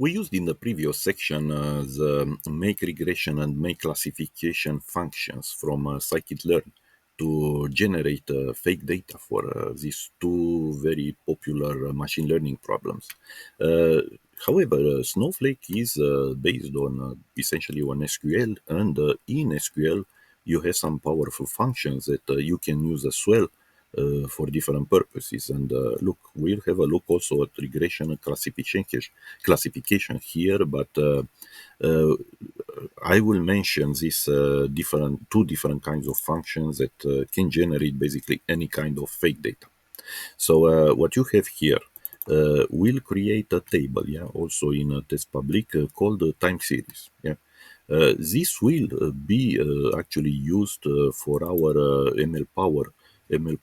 We used in the previous section the make regression and make classification functions from scikit-learn to generate fake data for these two very popular machine learning problems. Uh, However, Snowflake is based on essentially on SQL, and in SQL you have some powerful functions that you can use as well for different purposes. And look, we'll have a look also at regression and classification here, but uh, I will mention these two different kinds of functions that can generate basically any kind of fake data. So what you have here will create a table, yeah, also in a test public called time series, yeah. This will be actually used for our ML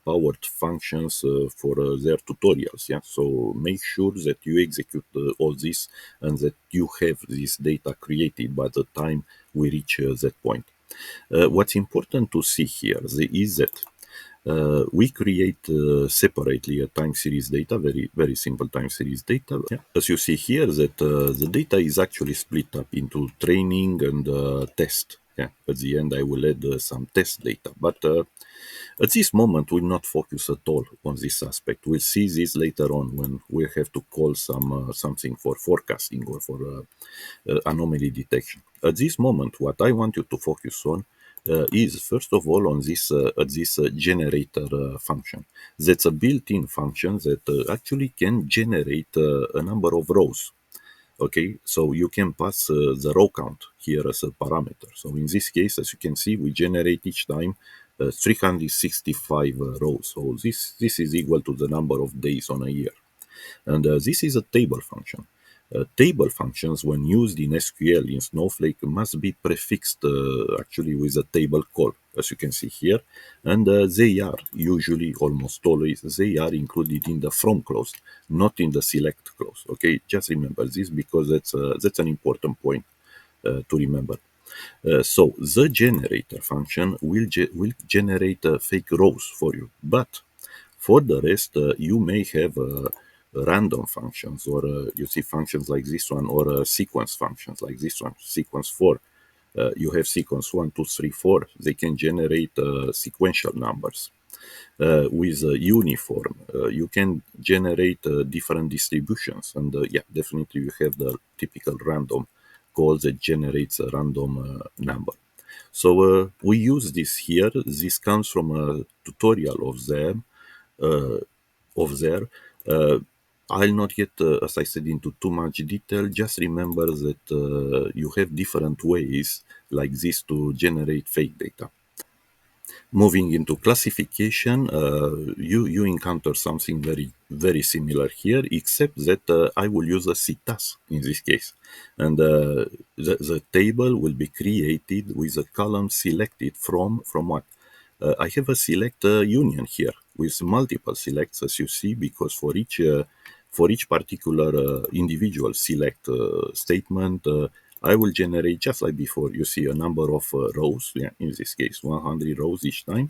powered functions for their tutorials. Yeah, so make sure that you execute all this and that you have this data created by the time we reach that point. What's important to see here is that we create separately a time series data, very simple time series data. Yeah. As you see here, that the data is actually split up into training and test. Yeah. At the end, I will add some test data, but at this moment, we'll not focus at all on this aspect. We'll see this later on when we have to call something for forecasting or for anomaly detection. At this moment, what I want you to focus on is first of all on this generator function. That's a built-in function that actually can generate a number of rows. Okay, so you can pass the row count here as a parameter. So in this case, as you can see, we generate each time 365 rows. So this is equal to the number of days on a year. And this is a table function. Table functions, when used in SQL in Snowflake, must be prefixed actually with a table call, as you can see here. And they are usually, almost always, they are included in the from clause, not in the select clause. Okay, just remember this because that's an important point to remember. So the generator function will generate fake rows for you, but for the rest, you may have random functions, or you see functions like this one, or sequence functions like this one, sequence 4. You have sequence 1, 2, 3, 4. They can generate sequential numbers. With uniform, you can generate different distributions, and yeah, definitely you have the typical random call that generates a random number. So we use this here. This comes from a tutorial uh, of there. Uh, I'll not get, as I said, into too much detail. Just remember that you have different ways like this to generate fake data. Moving into classification, you encounter something very similar here, except that I will use a CTAS in this case, and the table will be created with a column selected from what? I have a select union here with multiple selects, as you see, because for each particular individual select statement, I will generate, just like before, you see a number of rows, yeah, in this case 100 rows each time,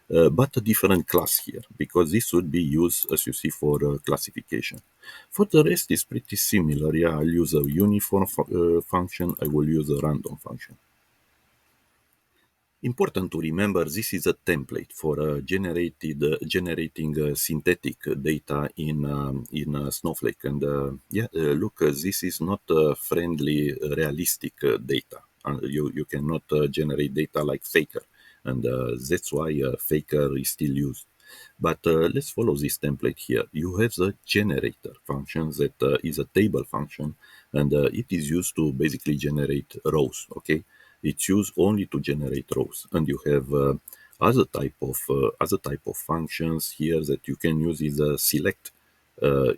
but a different class here, because this would be used, as you see, for classification. For the rest, it's pretty similar. Yeah, I'll use a uniform function, I will use a random function. Important to remember, this is a template for generating synthetic data in Snowflake. And look, this is not friendly, realistic data. You cannot generate data like Faker, and that's why Faker is still used. But let's follow this template here. You have the generator function that is a table function, and it is used to basically generate rows. Okay, it's used only to generate rows, and you have other type of functions here that you can use is a select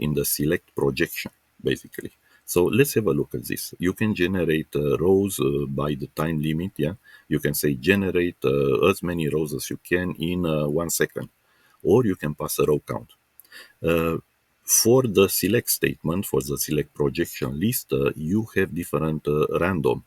in the select projection basically. So let's have a look at this. You can generate rows by the time limit. Yeah, you can say generate as many rows as you can in 1 second, or you can pass a row count. Uh, for the select statement, for the select projection list, you have different random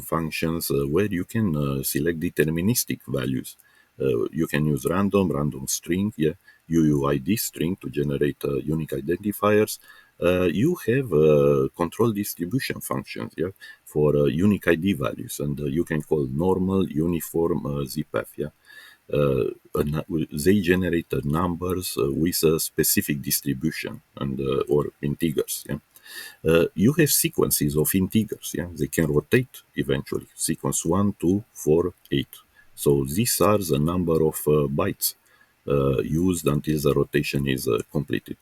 functions where you can select deterministic values. You can use random string, yeah, UUID string to generate unique identifiers. You have control distribution functions, yeah, for unique ID values, and you can call normal, uniform, zpath, yeah. They generate numbers with a specific distribution and or integers, yeah. You have sequences of integers, yeah, they can rotate eventually, sequence 1, 2, 4, 8. So these are the number of bytes used until the rotation is completed.